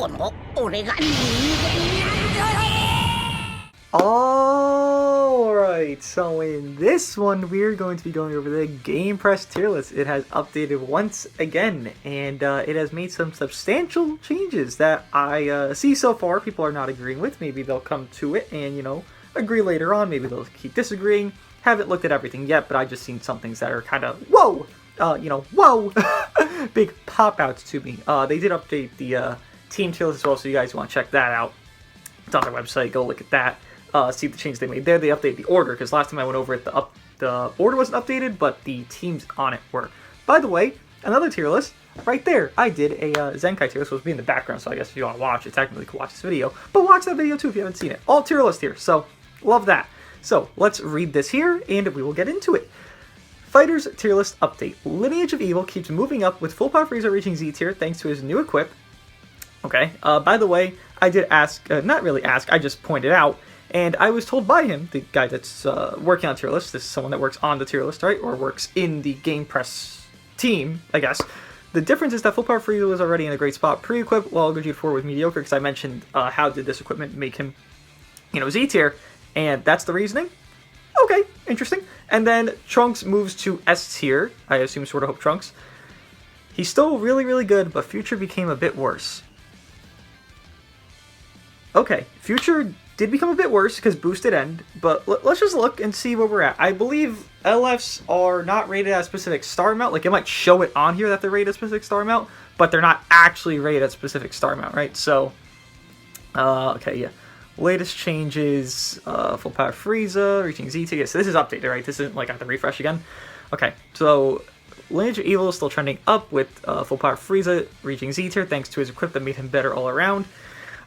Alright, so in this one we're going to be going over the GamePress tier list. It has updated once again, and it has made some substantial changes that I see so far. People are not agreeing with. Maybe they'll come to it and, agree later on. Maybe they'll keep disagreeing. Haven't looked at everything yet, but I just seen some things that are kind of, whoa! Whoa! Big pop-outs to me. They did update the team tier list as well, so you guys want to check that out. It's on their website. Go look at that. See the change they made there. They updated the order, because last time I went over it, the order wasn't updated, but the teams on it were. By the way, another tier list, right there. I did a Zenkai tier list, supposed to be in the background, so I guess if you want to watch it, technically you can watch this video. But watch that video too if you haven't seen it. All tier list here, so love that. So let's read this here, and we will get into it. Fighters tier list update. Lineage of Evil keeps moving up with Full Power Frieza reaching Z tier thanks to his new equip. Okay, by the way, I did ask, not really ask, I just pointed out, and I was told by him, the guy that's working on tier list, this is someone that works on the tier list, right, or works in the GamePress team, I guess. The difference is that Full Power Frieza was already in a great spot pre-equip, while Gogeta 4 was mediocre, because I mentioned how did this equipment make him, Z tier, and that's the reasoning. Okay, interesting. And then Trunks moves to S tier, I assume sort of hope Trunks. He's still really, really good, but Future became a bit worse. Okay, Future did become a bit worse because boosted end, but let's just look and see where we're at. I believe LFs are not rated at a specific star amount. Like, it might show it on here that they're rated at a specific star amount, but they're not actually rated at a specific star amount, right? So, okay, yeah. Latest changes, Full Power Frieza, reaching Z tier. So this is updated, right? This isn't like I have to refresh again. Okay, so Lineage of Evil is still trending up with Full Power Frieza reaching Z tier thanks to his equip that made him better all around.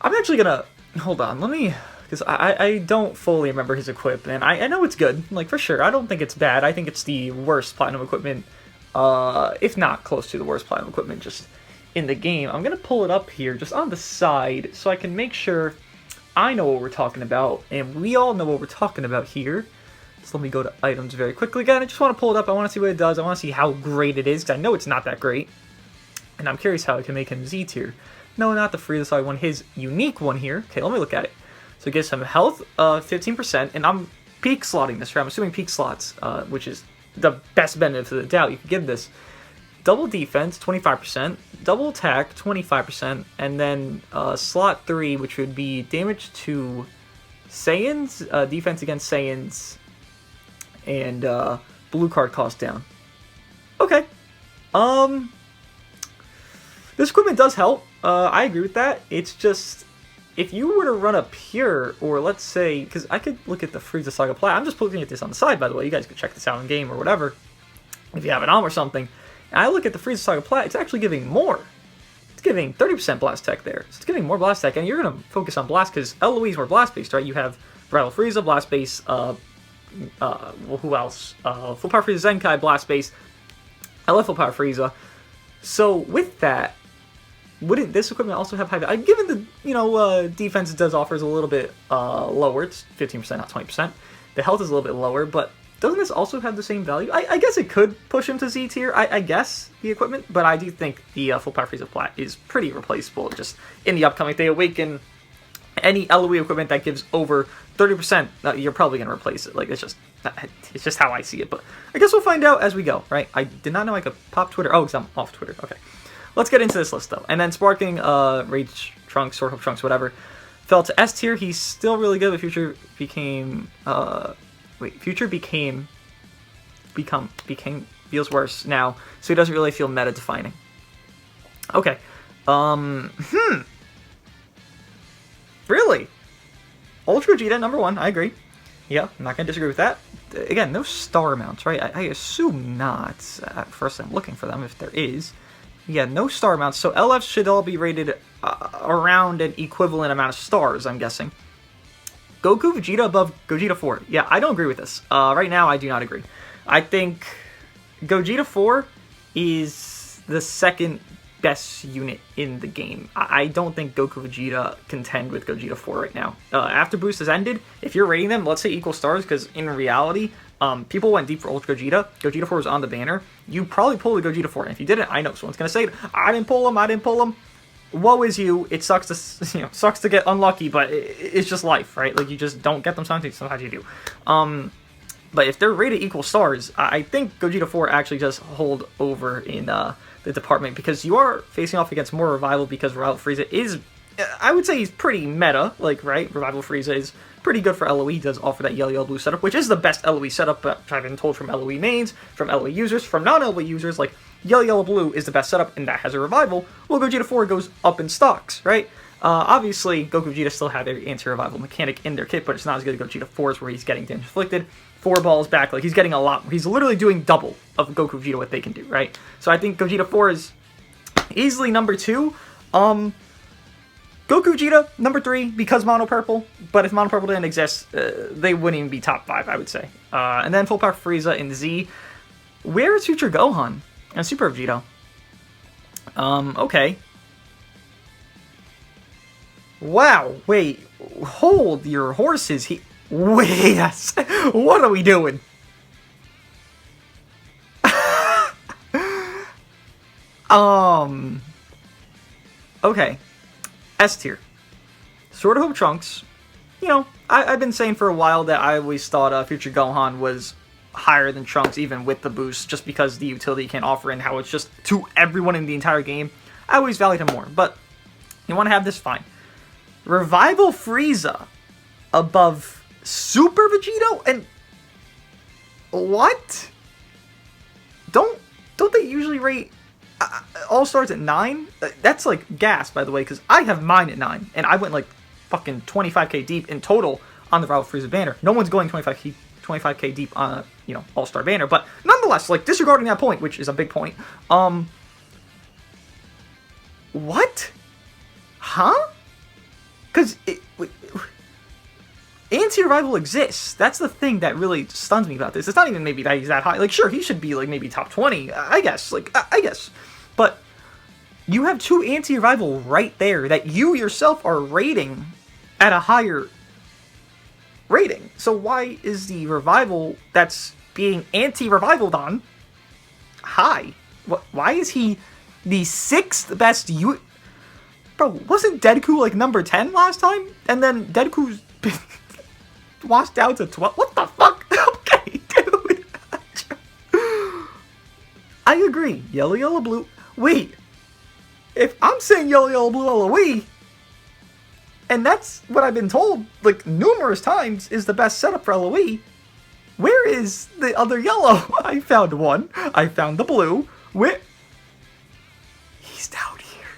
I'm actually gonna, hold on, let me, because I don't fully remember his equip, and I know it's good, like for sure. I don't think it's bad. I think it's the worst Platinum equipment, if not close to the worst Platinum equipment just in the game. I'm gonna pull it up here just on the side so I can make sure I know what we're talking about, and we all know what we're talking about here. So let me go to items very quickly again. I just want to pull it up. I want to see what it does. I want to see how great it is, because I know it's not that great. And I'm curious how I can make him Z tier. No, not the Frieza, so I want his unique one here. Okay, let me look at it. So it gives him health, 15%, and I'm peak slotting this, right? I'm assuming peak slots, which is the best benefit of the doubt you could give this. Double defense, 25%, double attack, 25%, and then slot 3, which would be damage to Saiyans, defense against Saiyans, and blue card cost down. Okay. This equipment does help. I agree with that. It's just, if you were to run a pure, or let's say, because I could look at the Frieza Saga Plat. I'm just looking at this on the side, by the way. You guys could check this out in game or whatever, if you have it on or something. And I look at the Frieza Saga Plat, it's actually giving more. It's giving 30% blast tech there. So it's giving more blast tech, and you're going to focus on blast, because LOEs were blast based, right? You have Rattle Frieza, blast base, well, who else? Full Power Frieza Zenkai, blast base, LF Full Power Frieza. So with that, wouldn't this equipment also have high value? Given the, defense it does offer is a little bit lower, it's 15%, not 20%. The health is a little bit lower, but doesn't this also have the same value? I guess it could push him to Z tier, I guess, the equipment, but I do think the Full Power Frieza Plat is pretty replaceable just in the upcoming. If they awaken any LOE equipment that gives over 30%, you're probably going to replace it. Like, it's just how I see it, but I guess we'll find out as we go, right? I did not know I could pop Twitter. Oh, because I'm off Twitter. Okay. Let's get into this list, though. And then Sparking, Rage Trunks, Sword Hope Trunks, whatever, fell to S tier. He's still really good, but Future became, feels worse now, so he doesn't really feel meta-defining. Okay. Really? Ultra Vegeta, number 1, I agree. Yeah, I'm not going to disagree with that. Again, no star amounts, right? I assume not. At first, I'm looking for them, if there is. Yeah, no star amounts, so LFs should all be rated around an equivalent amount of stars, I'm guessing. Goku Vegeta above Gogeta 4. Yeah, I don't agree with this. Right now, I do not agree. I think Gogeta 4 is the second best unit in the game. I don't think Goku Vegeta contend with Gogeta 4 right now. After Boost has ended, if you're rating them, let's say equal stars, because in reality, people went deep for Ultra Gogeta. Gogeta 4 was on the banner. You probably pulled the Gogeta 4, and if you didn't, I know someone's going to say, I didn't pull him, woe is you. It sucks to sucks to get unlucky, but it's just life, right? Like you just don't get them sometimes you do. But if they're rated equal stars, I think Gogeta 4 actually does hold over in the department, because you are facing off against more Revival, because Revival Frieza is, I would say he's pretty meta, like, right? Revival Frieza is pretty good for LOE, does offer that yellow blue setup, which is the best LOE setup, which I've been told from LOE mains, from LOE users, from non-LOE users, like, yellow blue is the best setup, and that has a Revival. Well, Gogeta 4 goes up in stocks, right? Obviously, Goku Vegeta still have every anti-revival mechanic in their kit, but it's not as good as Gogeta 4's, where he's getting damage inflicted, 4 balls back, like, he's getting a lot, he's literally doing double of Goku Vegeta what they can do, right? So I think Gogeta 4 is easily number 2. Goku Vegeta, number 3, because Mono Purple, but if Mono Purple didn't exist, they wouldn't even be top 5, I would say. And then Full Power Frieza in Z. Where is Future Gohan and Super Vegeta? Okay. Wow, wait, hold your horses. Wait, what are we doing? Okay. S tier. Sword of Hope Trunks. You know, I've been saying for a while that I always thought Future Gohan was higher than Trunks, even with the boost, just because the utility he can offer and how it's just to everyone in the entire game. I always valued him more, but you want to have this, fine. Revival Frieza above Super Vegeta? And what? Don't they usually rate All-Stars at 9? That's like gas, by the way, because I have mine at 9, and I went like fucking 25k deep in total on the Revival Frieza banner. No one's going 25k deep on a, All-Star banner, but nonetheless, like, disregarding that point, which is a big point, what? Huh? Because anti-revival exists. That's the thing that really stuns me about this. It's not even maybe that he's that high. Like, sure, he should be, like, maybe top 20, I guess. Like, I guess. But you have 2 anti-revival right there that you yourself are rating at a higher rating. So why is the revival that's being anti-revivaled on high? Why is he the 6th best Bro, wasn't Deku like number 10 last time? And then Deadpool's been washed down to 12? What the fuck? Okay, dude. I agree. Yellow, blue. Wait. If I'm saying yellow, blue, LOE, and that's what I've been told, like, numerous times, is the best setup for LOE, where is the other yellow? I found one. I found the blue. Where? He's down here.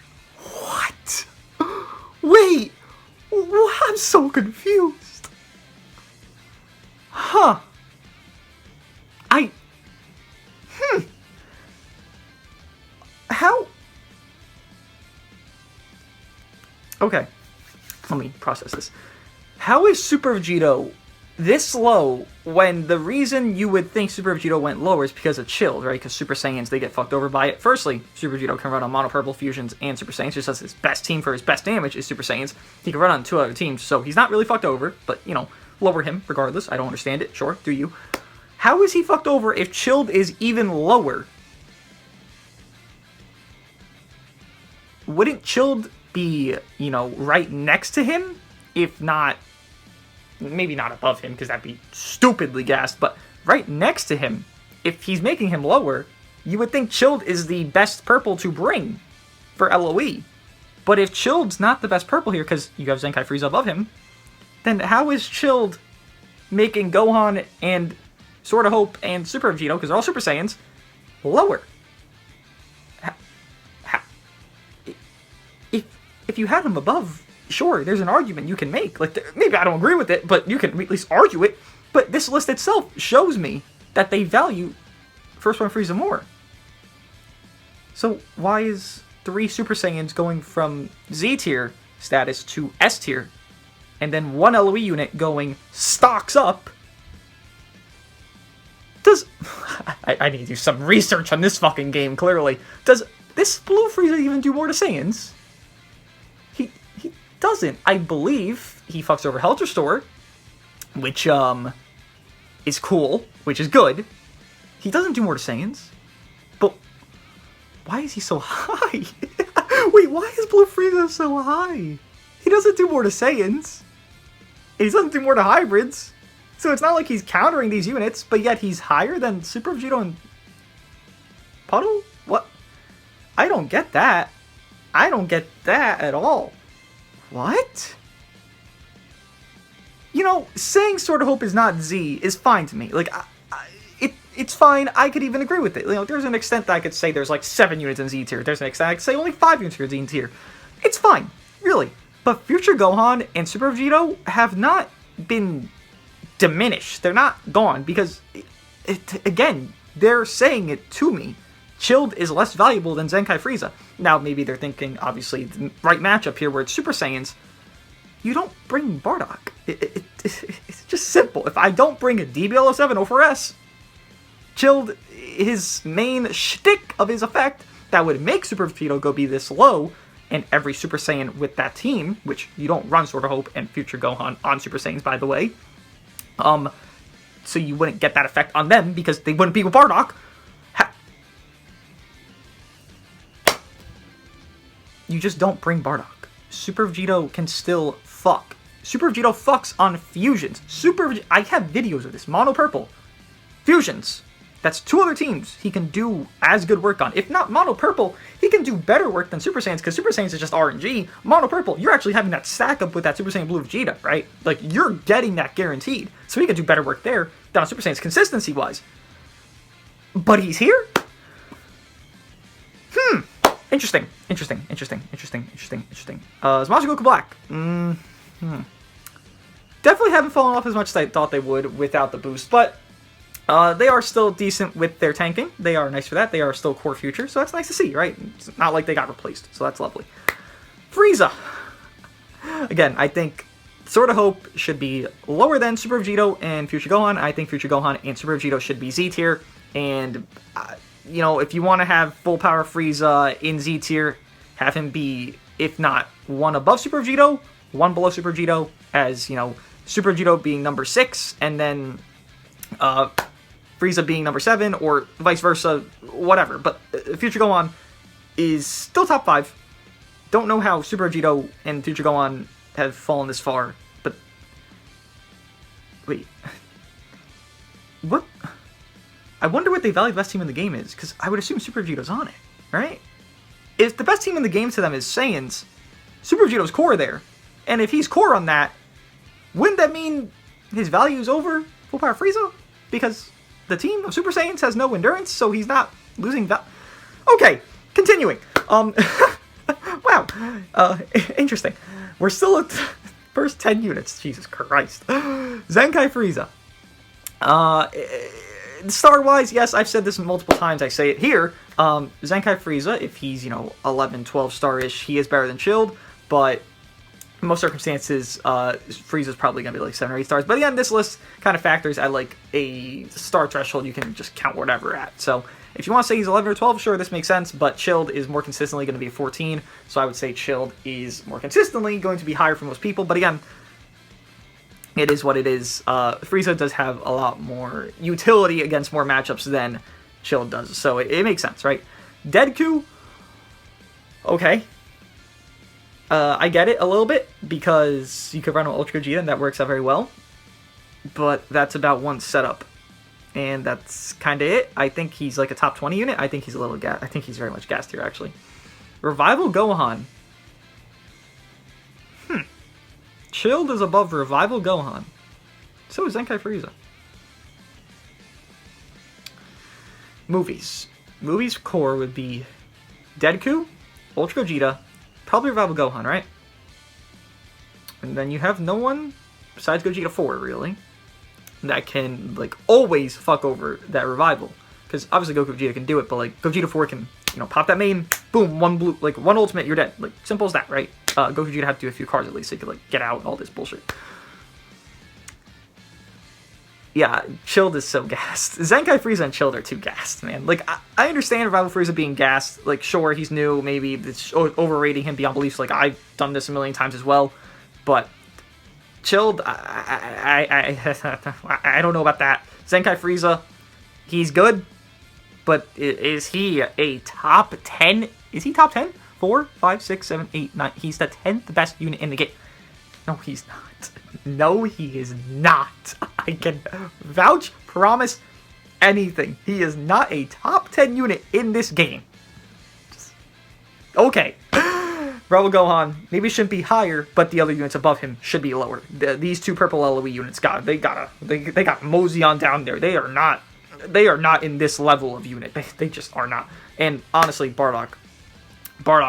What? Wait. I'm so confused. Huh. How? Okay. Let me process this. How is Super Vegeta this low when the reason you would think Super Vegeta went lower is because of Chilled, right? Because Super Saiyans, they get fucked over by it. Firstly, Super Vegeta can run on Mono Purple Fusions and Super Saiyans, just as his best team for his best damage is Super Saiyans. He can run on 2 other teams, so he's not really fucked over, but, lower him regardless. I don't understand it. Sure, do you? How is he fucked over if Chilled is even lower? Wouldn't Chilled be, right next to him? If not, maybe not above him, because that'd be stupidly gassed, but right next to him. If he's making him lower, you would think Chilled is the best purple to bring for LOE. But if Chilled's not the best purple here, because you have Zenkai Frieza above him, then how is Chilled making Gohan and Sword of Hope and Super Vegeta, because they're all Super Saiyans, lower? If you had him above, sure, there's an argument you can make. Like, maybe I don't agree with it, but you can at least argue it. But this list itself shows me that they value First One Frieza more. So why is 3 Super Saiyans going from Z tier status to S tier, and then 1 LOE unit going stocks up? I need to do some research on this fucking game, clearly. Does this Blue Frieza even do more to Saiyans? He doesn't. I believe he fucks over Health Restore, which, is cool, which is good. He doesn't do more to Saiyans. But why is he so high? Wait, why is Blue Frieza so high? He doesn't do more to Saiyans. He doesn't do more to hybrids. So it's not like he's countering these units, but yet he's higher than Super Vegeta and Puddle? What? I don't get that. I don't get that at all. What? You know, saying Sword of Hope is not Z is fine to me. Like, it's fine. I could even agree with it. You know, there's an extent that I could say there's like 7 units in Z tier. There's an extent I could say only 5 units in Z tier. It's fine, really. But Future Gohan and Super Vegeta have not been diminished. They're not gone because, again, they're saying it to me. Chilled is less valuable than Zenkai Frieza. Now, maybe they're thinking, obviously, the right matchup here where it's Super Saiyans. You don't bring Bardock. It's just simple. If I don't bring a DBL07 over S, Chilled, his main shtick of his effect that would make Super Vegeta go be this low, and every Super Saiyan with that team, which you don't run Sword of Hope and Future Gohan on Super Saiyans, by the way, so you wouldn't get that effect on them because they wouldn't be with Bardock. You just don't bring Bardock. Super Vegeta can still fuck. Super Vegeta fucks on fusions. I have videos of this. Mono Purple. Fusions. That's 2 other teams he can do as good work on. If not Mono Purple, he can do better work than Super Saiyans, because Super Saiyans is just RNG. Mono Purple, you're actually having that stack up with that Super Saiyan Blue Vegeta, right? Like, you're getting that guaranteed. So he can do better work there than on Super Saiyans consistency-wise. But he's here? Interesting. Is Monster Goku Black? Definitely haven't fallen off as much as I thought they would without the boost, but they are still decent with their tanking. They are nice for that. They are still core future, so that's nice to see, right? It's not like they got replaced, so that's lovely. Frieza! Again, I think Sword of Hope should be lower than Super Vegeta and Future Gohan. I think Future Gohan and Super Vegeta should be Z tier, and you know, if you want to have full power Frieza in Z tier, have him be, if not 1 above Super Vegeta, 1 below Super Vegeta, as, you know, Super Vegeta being number 6, and then Frieza being number 7, or vice versa, whatever. But Future Gohan is still top 5. Don't know how Super Vegeta and Future Gohan have fallen this far, but wait, what? I wonder what they value the best team in the game is, because I would assume Super Vegeta's on it, right? If the best team in the game to them is Saiyans, Super Vegeta's core there. And if he's core on that, wouldn't that mean his value is over full power Frieza? Because the team of Super Saiyans has no endurance, so he's not losing value. Okay, continuing. Wow. Interesting. We're still at the first 10 units. Jesus Christ. Zenkai Frieza. Star-wise, yes, I've said this multiple times, I say it here. Zenkai Frieza, if he's, you know, 11, 12 star-ish, he is better than Chilled, but in most circumstances, Frieza's probably going to be like 7 or 8 stars. But again, this list kind of factors at like a star threshold you can just count whatever at. So if you want to say he's 11 or 12, sure, this makes sense, but Chilled is more consistently going to be a 14, so I would say Chilled is more consistently going to be higher for most people. But again, it is what it is. Frieza does have a lot more utility against more matchups than Chilled does, so it makes sense, right? Deku, okay. I get it a little bit, because you could run with Ultra Vegeta, and that works out very well. But that's about one setup. And that's kind of it. I think he's like a top 20 unit. I think he's a little I think he's very much gassed here, actually. Revival Gohan. Chilled is above Revival Gohan. So is Zenkai Frieza. Movies. Movies core would be Deku, Ultra Vegeta, probably Revival Gohan, right? And then you have no one besides Gogeta 4, really, that can, like, always fuck over that Revival. Because obviously Goku Vegeta can do it, but, like, Gogeta 4 can, you know, pop that main, boom, one blue, like, one ultimate, you're dead. Like, simple as that, right? Goku Vegeta had to do a few cards at least so he could, like, get out all this bullshit. Yeah, Chilled is so gassed. Zenkai Frieza and Chilled are too gassed, man. Like, I understand Revival Frieza being gassed. Like, sure, he's new. Maybe it's overrating him beyond belief. Like, I've done this a million times as well. But Chilled, I don't know about that. Zenkai Frieza, he's good. But is he a top 10? Is he top 10? 4, 5, 6, 7, 8, 9. He's the 10th best unit in the game. No, he's not. No, he is not. I can vouch, promise, anything. He is not a top 10 unit in this game. Okay. Rebel Gohan maybe shouldn't be higher, but the other units above him should be lower. These two purple LOE units they got mosey on down there. They are not in this level of unit. They just are not. And honestly, Bardock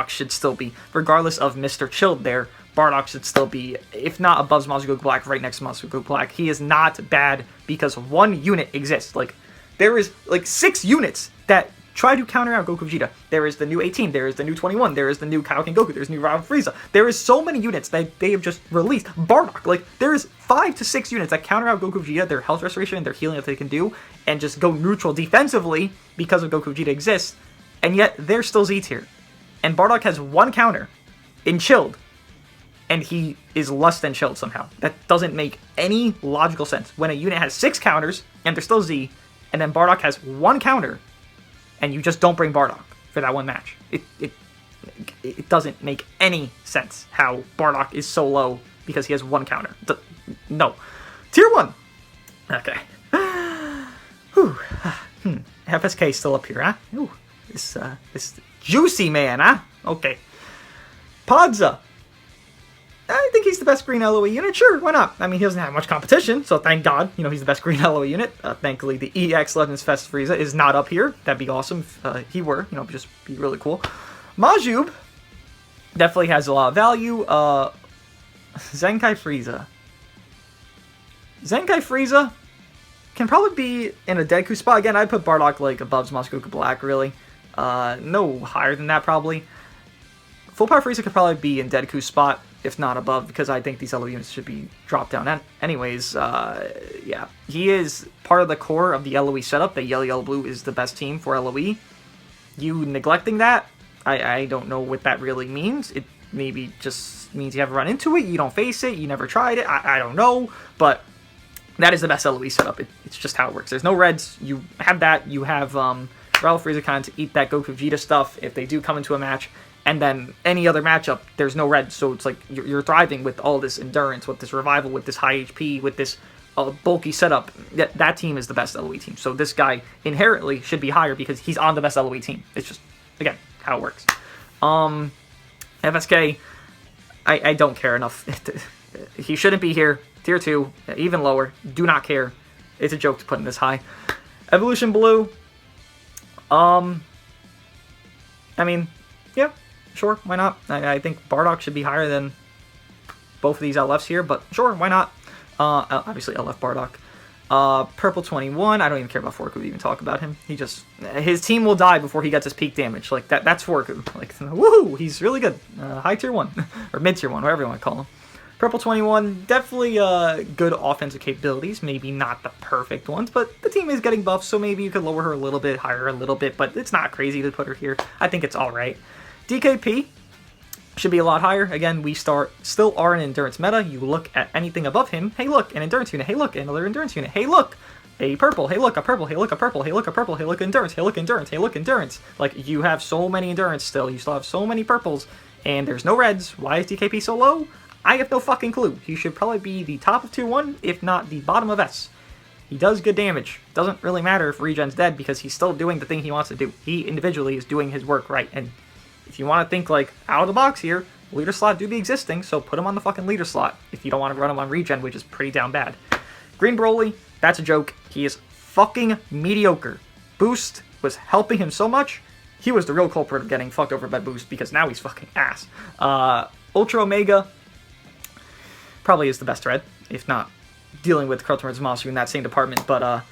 should still be, regardless of Mr. Chilled there, Bardock should still be, if not above Zamasu Goku Black, right next to Zamasu Goku Black. He is not bad because one unit exists. Like, there is like 6 units that try to counter out Goku Vegeta. There is the new 18, there is the new 21, there is the new Kaioken Goku, there's new Zenkai Frieza. There is so many units that they have just released. Bardock, like, there is 5 to 6 units that counter out Goku Vegeta, their health restoration and their healing that they can do, and just go neutral defensively because of Goku Vegeta exists, and yet they're still Z tier. And Bardock has 1 counter in Chilled, and he is less than Chilled somehow. That doesn't make any logical sense. When a unit has 6 counters, and they're still Z, and then Bardock has 1 counter, and you just don't bring Bardock for that one match. It doesn't make any sense how Bardock is so low because he has 1 counter. No. Tier 1! Okay. Whew. FSK still up here, huh? Ooh, this juicy man, huh? Okay. Podza. I think he's the best green LOE unit. Sure, why not? I mean, he doesn't have much competition, so thank God, he's the best green LOE unit. Thankfully, the EX Legends Fest Frieza is not up here. That'd be awesome if he were, just be really cool. Majub definitely has a lot of value. Zenkai Frieza. Zenkai Frieza can probably be in a Deku spot. Again, I'd put Bardock, like, above Zamasu Goku Black, really. No higher than that, probably. Full Power Frieza could probably be in Deku spot, if not above, because I think these LOE units should be dropped down. Anyways, yeah. He is part of the core of the LOE setup. The Yellow Blue is the best team for LOE. You neglecting that, I don't know what that really means. It maybe just means you haven't run into it, you don't face it, you never tried it, I don't know. But that is the best LOE setup. It's just how it works. There's no reds. You have that. You have Rebel Frieza kind to eat that Goku Vegeta stuff if they do come into a match. And then any other matchup, there's no red, so it's like you're thriving with all this endurance, with this revival, with this high HP, with this bulky setup. That team is the best LOE team. So this guy inherently should be higher because he's on the best LOE team. It's just, again, how it works. FSK, I don't care enough. He shouldn't be here. Tier 2, even lower. Do not care. It's a joke to put him this high. Evolution Blue. I mean, yeah. Sure, why not? I think Bardock should be higher than both of these LFs here, but sure, why not? Obviously, LF Bardock. Purple 21, I don't even care about Forku to even talk about him. His team will die before he gets his peak damage. Like, that's Forku. Like, woohoo, he's really good. High tier 1, or mid tier 1, whatever you want to call him. Purple 21, definitely good offensive capabilities. Maybe not the perfect ones, but the team is getting buffs, so maybe you could lower her a little bit, higher a little bit, but it's not crazy to put her here. I think it's alright. DKP should be a lot higher. Again, we still are an endurance meta. You look at anything above him. Hey, look, an endurance unit. Hey, look, another endurance unit. Hey, look, a purple. Hey, look, a purple. Hey, look, a purple. Hey, look, a purple. Hey, look, endurance. Hey, look, endurance. Hey, look, endurance. Like, you have so many endurance still. You still have so many purples, and there's no reds. Why is DKP so low? I have no fucking clue. He should probably be the top of tier 1, if not the bottom of S. He does good damage. Doesn't really matter if Regen's dead, because he's still doing the thing he wants to do. He individually is doing his work right, and if you want to think, like, out of the box here, leader slot do be existing, so put him on the fucking leader slot if you don't want to run him on regen, which is pretty down bad. Green Broly, that's a joke. He is fucking mediocre. Boost was helping him so much. He was the real culprit of getting fucked over by Boost, because now he's fucking ass. Ultra Omega probably is the best red, if not dealing with Kurota Zamasu in that same department, but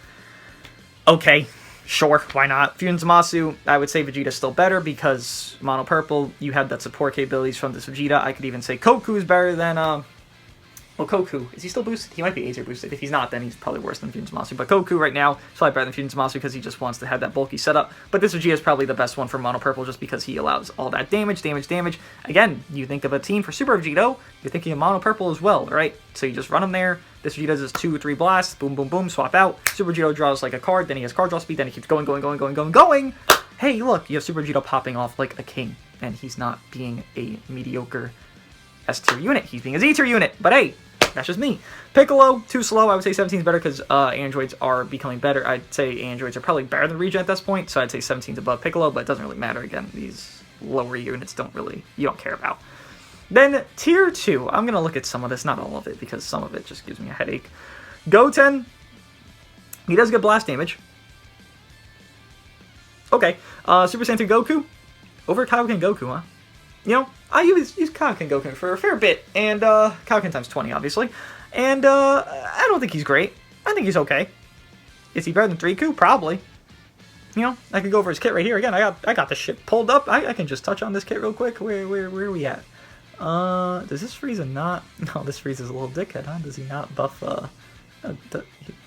okay. Sure, why not? Fusion Zamasu, I would say Vegeta's still better because Mono Purple, you had that support capabilities from this Vegeta. I could even say Goku is better than, well, Goku, is he still boosted? He might be Aether boosted. If he's not, then he's probably worse than Fusion Zamasu. But Goku right now is probably better than Fusion Zamasu because he just wants to have that bulky setup. But this Vegeta is probably the best one for Mono Purple just because he allows all that damage. Again, you think of a team for Super Vegeta, you're thinking of Mono Purple as well, right? So you just run him there. This Vegeta does his 2 or 3 blasts, boom, boom, boom, swap out. Super Vegeta draws like a card, then he has card draw speed, then he keeps going. hey, look, you have Super Vegeta popping off like a king, and he's not being a mediocre S-tier unit. He's being a Z-tier unit, but hey, that's just me. Piccolo, too slow. I would say 17 is better because androids are becoming better. I'd say androids are probably better than Regen at this point, so I'd say 17 is above Piccolo, but it doesn't really matter. Again, these lower units you don't care about. Then tier 2, I'm going to look at some of this, not all of it, because some of it just gives me a headache. Goten, he does get blast damage. Okay, Super Saiyan 3 Goku, over Kaioken Goku, huh? You know, I use Kaioken Goku for a fair bit, and Kaioken times 20, obviously. And I don't think he's great. I think he's okay. Is he better than 3Ku? Probably. You know, I could go over his kit right here. Again, I got this shit pulled up. I can just touch on this kit real quick. Where are we at? Does this Frieza not? No, this Frieza's a little dickhead, huh? Does he not buff?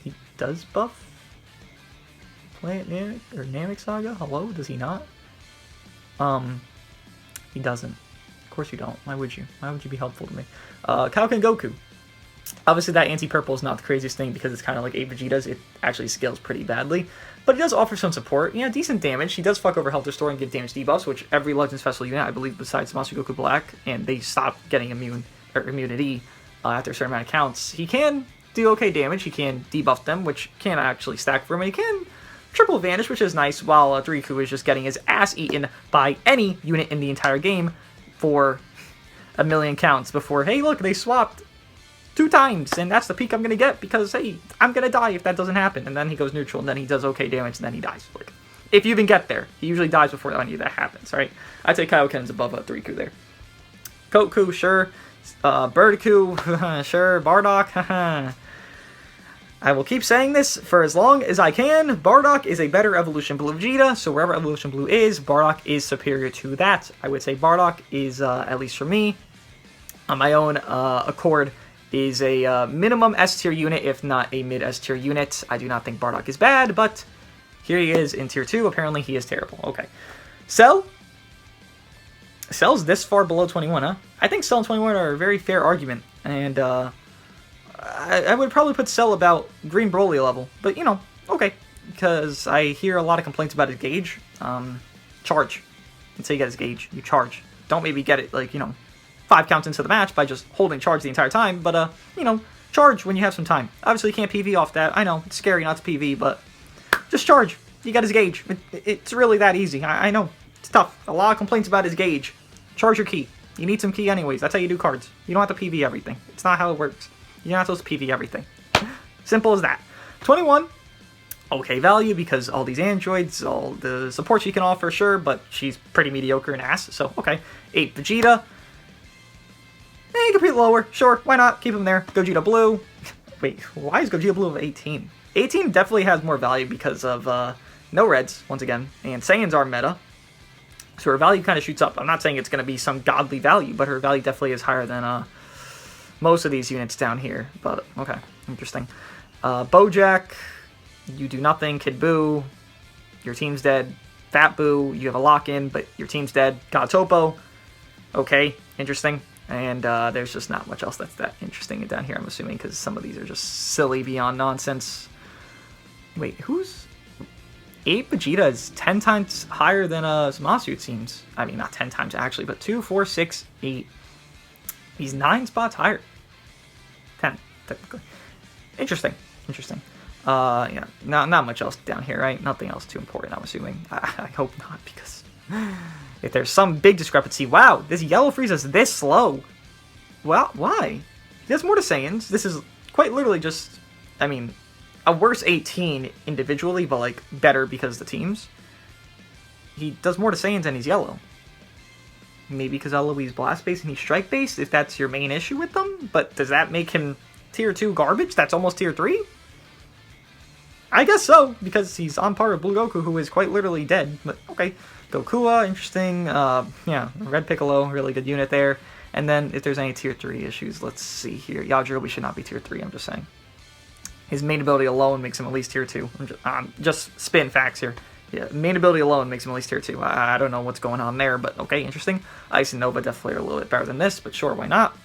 He does buff Planet Namek or Namek Saga. Hello, does he not? He doesn't. Of course you don't. Why would you? Why would you be helpful to me? Kaioken Goku. Obviously, that anti-purple is not the craziest thing because it's kind of like 8 Vegetas. It actually scales pretty badly. But it does offer some support. Yeah, decent damage. He does fuck over Health Restore and give damage debuffs, which every Legends Festival unit, I believe, besides Master Goku Black, and they stopped getting immunity after a certain amount of counts. He can do okay damage. He can debuff them, which can actually stack for him. And he can triple vanish, which is nice, while 3Ku is just getting his ass eaten by any unit in the entire game for a million counts before, hey, look, they swapped 2 times, and that's the peak I'm going to get because, hey, I'm going to die if that doesn't happen. And then he goes neutral, and then he does okay damage, and then he dies. Like, if you even get there, he usually dies before any of that happens, right? I'd say Kaioken's above 3Ku there. Goku, sure. Bardock, sure. Bardock, haha. I will keep saying this for as long as I can. Bardock is a better Evolution Blue Vegeta, so wherever Evolution Blue is, Bardock is superior to that. I would say Bardock is, at least for me, on my own accord, is a minimum S-tier unit, if not a mid-S-tier unit. I do not think Bardock is bad, but here he is in tier 2. Apparently he is terrible. Okay. Cell? Cell's this far below 21, huh? I think Cell and 21 are a very fair argument, and I would probably put Cell about Green Broly level, but, you know, okay, because I hear a lot of complaints about his gauge. Charge. Until you get his gauge, you charge. Don't maybe get it, like, you know, 5 counts into the match by just holding charge the entire time, but, you know, charge when you have some time. Obviously, you can't PV off that. I know, it's scary not to PV, but just charge. You got his gauge. It's really that easy. I know, it's tough. A lot of complaints about his gauge. Charge your key. You need some key anyways. That's how you do cards. You don't have to PV everything. It's not how it works. You're not supposed to PV everything. Simple as that. 21, okay value because all these androids, all the support she can offer, sure, but she's pretty mediocre and ass, so okay. 8 Vegeta. You can put it lower, sure, why not? Keep him there. Gogeta Blue. Wait, why is Gogeta Blue of 18? 18 definitely has more value because of no reds, once again, and Saiyans are meta. So her value kind of shoots up. I'm not saying it's going to be some godly value, but her value definitely is higher than most of these units down here, but okay, interesting. Bojack, you do nothing. Kid Buu, your team's dead. Fat Buu, you have a lock-in, but your team's dead. God Topo, okay, interesting. And there's just not much else that's that interesting down here, I'm assuming, because some of these are just silly beyond nonsense. Wait, who's... 8 Vegeta is 10 times higher than Zamasu, it seems. I mean, not 10 times actually, but 2, 4, 6, 8. He's 9 spots higher. 10, technically. Interesting. Yeah, not much else down here, right? Nothing else too important, I'm assuming. I hope not, because if there's some big discrepancy... Wow, this yellow Frieza is this slow. Well, why? He has more to Saiyans. This is quite literally just... I mean, a worse 18 individually, but, like, better because the teams. He does more to Saiyans and he's yellow. Maybe because Eloise's blast-based and he's strike-based, if that's your main issue with them. But does that make him tier 2 garbage? That's almost tier 3? I guess so, because he's on par with Blue Goku, who is quite literally dead. But, okay. Goku, interesting. Yeah, Red Piccolo, really good unit there. And then, if there's any tier 3 issues, let's see here. Yajiro, we should not be tier 3, I'm just saying. His main ability alone makes him at least tier 2. Just spin facts here. Yeah, main ability alone makes him at least tier 2. I don't know what's going on there, but okay, interesting. Ice and Nova definitely are a little bit better than this, but sure, why not?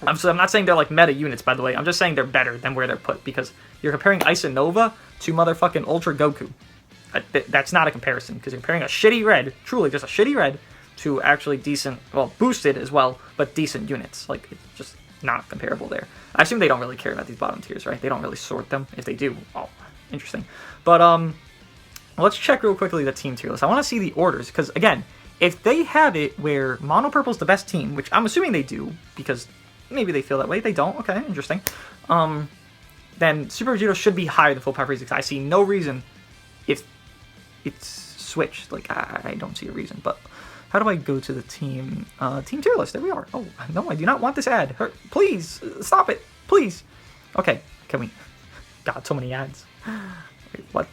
I'm not saying they're like meta units, by the way. I'm just saying they're better than where they're put, because you're comparing Ice and Nova to motherfucking Ultra Goku. that's not a comparison, because you're comparing a shitty red, truly just a shitty red, to actually decent, well, boosted as well, but decent units. Like, it's just not comparable there. I assume they don't really care about these bottom tiers, right? They don't really sort them. If they do, oh, interesting. But, let's check real quickly the team tier list. I want to see the orders, because, again, if they have it where Mono Purple's the best team, which I'm assuming they do, because maybe they feel that way. They don't. Okay, interesting. Then Super Vegeta should be higher than Full Power Frieza. I see no reason if it's switched. Like, I don't see a reason. But how do I go to the team tier list? There we are. Oh, no, I do not want this ad. Please, stop it. Please. Okay, can we... God, so many ads. Wait, what?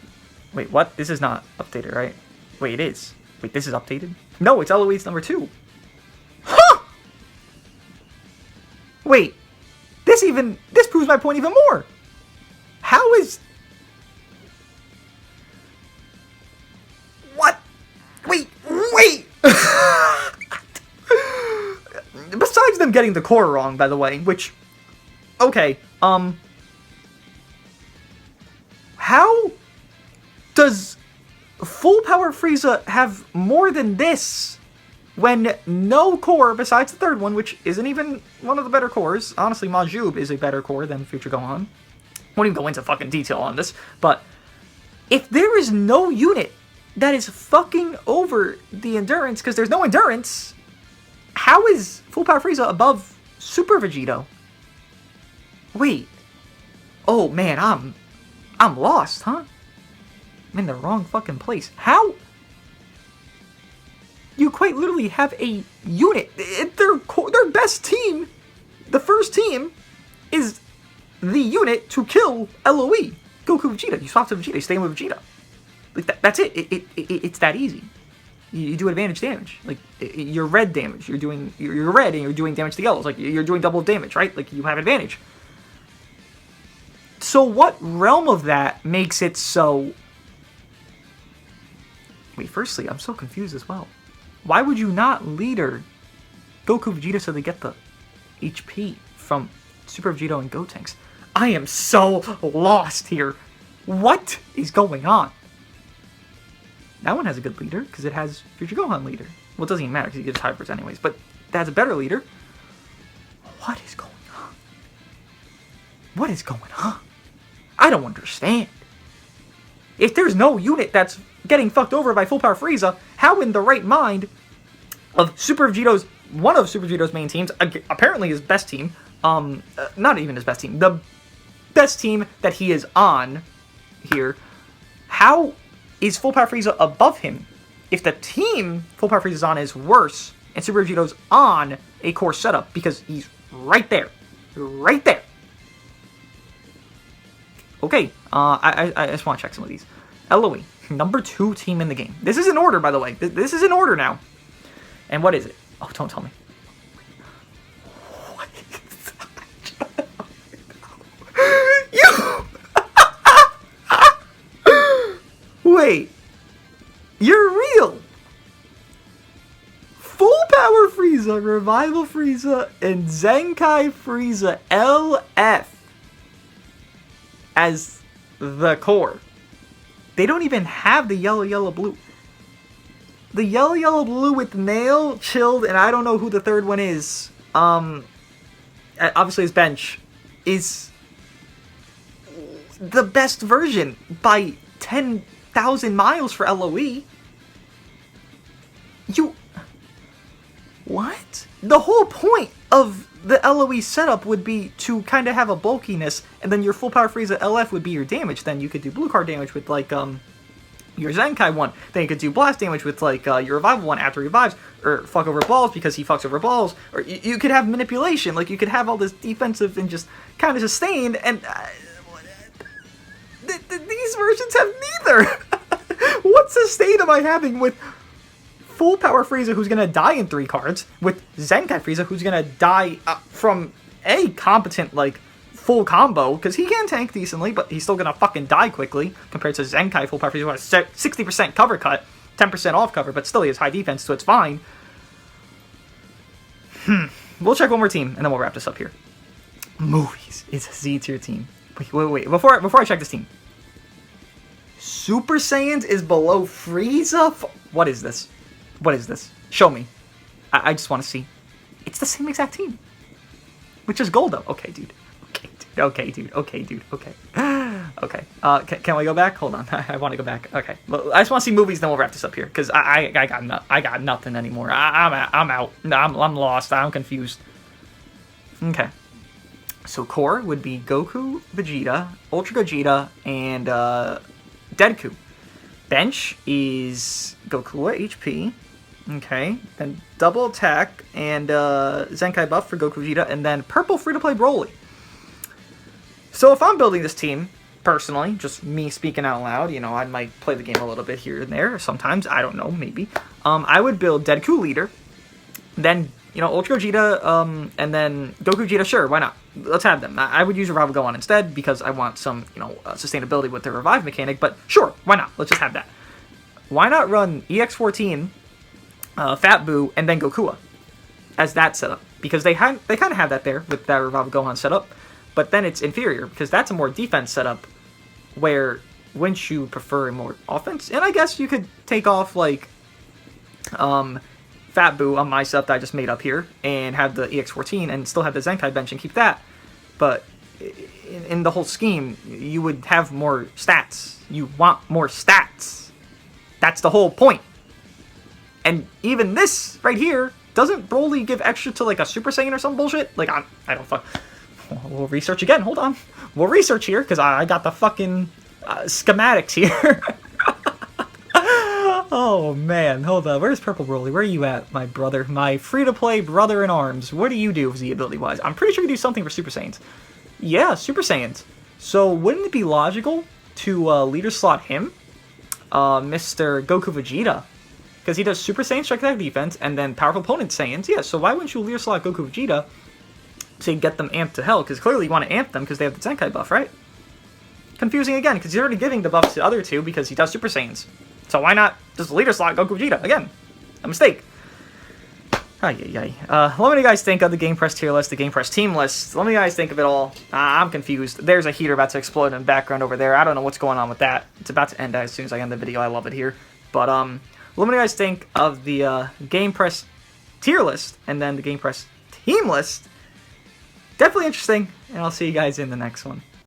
Wait, what? This is not updated, right? Wait, it is. Wait, this is updated? No, it's Eloise number 2. Huh! Wait, this proves my point even more. How is... What? Wait! Besides them getting the core wrong, by the way, which... Okay, how does Full Power Frieza have more than this when no core besides the third one, which isn't even one of the better cores? Honestly, Majub is a better core than Future Gohan. Won't even go into fucking detail on this, but if there is no unit that is fucking over the endurance, because there's no endurance, how is Full Power Frieza above Super Vegeta? Wait. Oh man, I'm lost, huh? I'm in the wrong fucking place. How? You quite literally have a unit. Their best team, the first team, is the unit to kill LOE. Goku Vegeta. You swap to Vegeta. You stay with Vegeta. Like that's it. It's that easy. You do advantage damage. Like you're red damage. You're red and you're doing damage to yellows. Like you're doing double damage, right? Like you have advantage. So what realm of that makes it so... Wait, firstly, I'm so confused as well. Why would you not leader Goku Vegeta so they get the HP from Super Vegeta and Gotenks? I am so lost here. What is going on? That one has a good leader because it has Future Gohan leader. Well, it doesn't even matter because he gets hybrids anyways, but that's a better leader. What is going on? What is going on? I don't understand. If there's no unit that's getting fucked over by Full Power Frieza, how in the right mind of one of Super Vegeto's main teams, apparently his best team, not even his best team, the best team that he is on here, how is Full Power Frieza above him? If the team Full Power Frieza's on is worse, and Super Vegeto's on a core setup, because he's right there. Right there. Okay, I just want to check some of these. LOE, number 2 team in the game. This is in order, by the way. This is in order now. And what is it? Oh, don't tell me. What is that? Wait. You're real. Full Power Frieza, Revival Frieza, and Zenkai Frieza LF as the core. They don't even have the yellow, blue. The yellow, blue with Nail, Chilled, and I don't know who the third one is. Obviously his bench is the best version by 10,000 miles for LOE. What? The whole point of the LOE setup would be to kind of have a bulkiness, and then your Full Power Frieza LF would be your damage. Then you could do blue card damage with, like, your Zenkai one. Then you could do blast damage with, like, your Revival one after he revives, or fuck over balls because he fucks over balls, or you could have manipulation. Like, you could have all this defensive and just kind of sustain, and these versions have neither. What sustain am I having with Full Power Frieza, who's gonna die in 3 cards, with Zenkai Frieza, who's gonna die from a competent, like, full combo, because he can tank decently, but he's still gonna fucking die quickly, compared to Zenkai Full Power Frieza, who has 60% cover cut, 10% off cover, but still he has high defense, so it's fine. We'll check one more team, and then we'll wrap this up here. Movies is a Z-tier team. Wait. Before I check this team. Super Saiyans is below Frieza? What is this? What is this? Show me. I just want to see. It's the same exact team. Which is gold, though. Okay, dude. Okay, dude. Okay, dude. Okay, dude. Okay. Okay. Can we go back? Hold on. I want to go back. Okay. Well, I just want to see movies, then we'll wrap this up here. Because I got nothing anymore. I'm out. I'm lost. I'm confused. Okay. So core would be Goku, Vegeta, Ultra Gogeta, and Deku. Bench is Goku HP. Okay. Then double attack and Zenkai buff for Goku Vegeta, and then purple free-to-play Broly. So if I'm building this team, personally, just me speaking out loud, you know, I might play the game a little bit here and there, sometimes, I don't know, maybe. I would build Deku leader, then, you know, Ultra Gogeta, and then Goku Vegeta, sure, why not? Let's have them. I would use Revival Gohan instead, because I want some, you know, sustainability with the revive mechanic, but sure, why not? Let's just have that. Why not run EX14, Fat Boo, and then Gokua as that setup? Because they kind of have that there with that Revival Gohan setup, but then it's inferior, because that's a more defense setup, where wouldn't you prefer a more offense? And I guess you could take off, like, Fat Boo on my setup that I just made up here, and have the EX14, and still have the Zenkai bench and keep that. But in the whole scheme, you would have more stats. You want more stats. That's the whole point. And even this right here, doesn't Broly give extra to, like, a Super Saiyan or some bullshit? Like, I don't fuck. We'll research again. Hold on. We'll research here, because I got the fucking schematics here. Oh, man. Hold on. Where's Purple Broly? Where are you at, my brother? My free-to-play brother in arms. What do you do Z ability-wise? I'm pretty sure you do something for Super Saiyans. Yeah, Super Saiyans. So, wouldn't it be logical to leader slot him? Mr. Goku Vegeta. Because he does Super Saiyan strike attack defense, and then powerful opponent Saiyans. Yeah, so why wouldn't you leader slot Goku Vegeta to get them amped to hell? Because clearly you want to amp them because they have the Zenkai buff, right? Confusing again, because he's already giving the buffs to the other two because he does Super Saiyans. So why not just leader slot Goku Vegeta? Again, a mistake. Let me know what you guys think of the GamePress tier list, the GamePress team list. Let me know what you guys think of it all. I'm confused. There's a heater about to explode in the background over there. I don't know what's going on with that. It's about to end as soon as I end the video. I love it here. But let me know what you guys think of the GamePress tier list and then the GamePress team list. Definitely interesting, and I'll see you guys in the next one.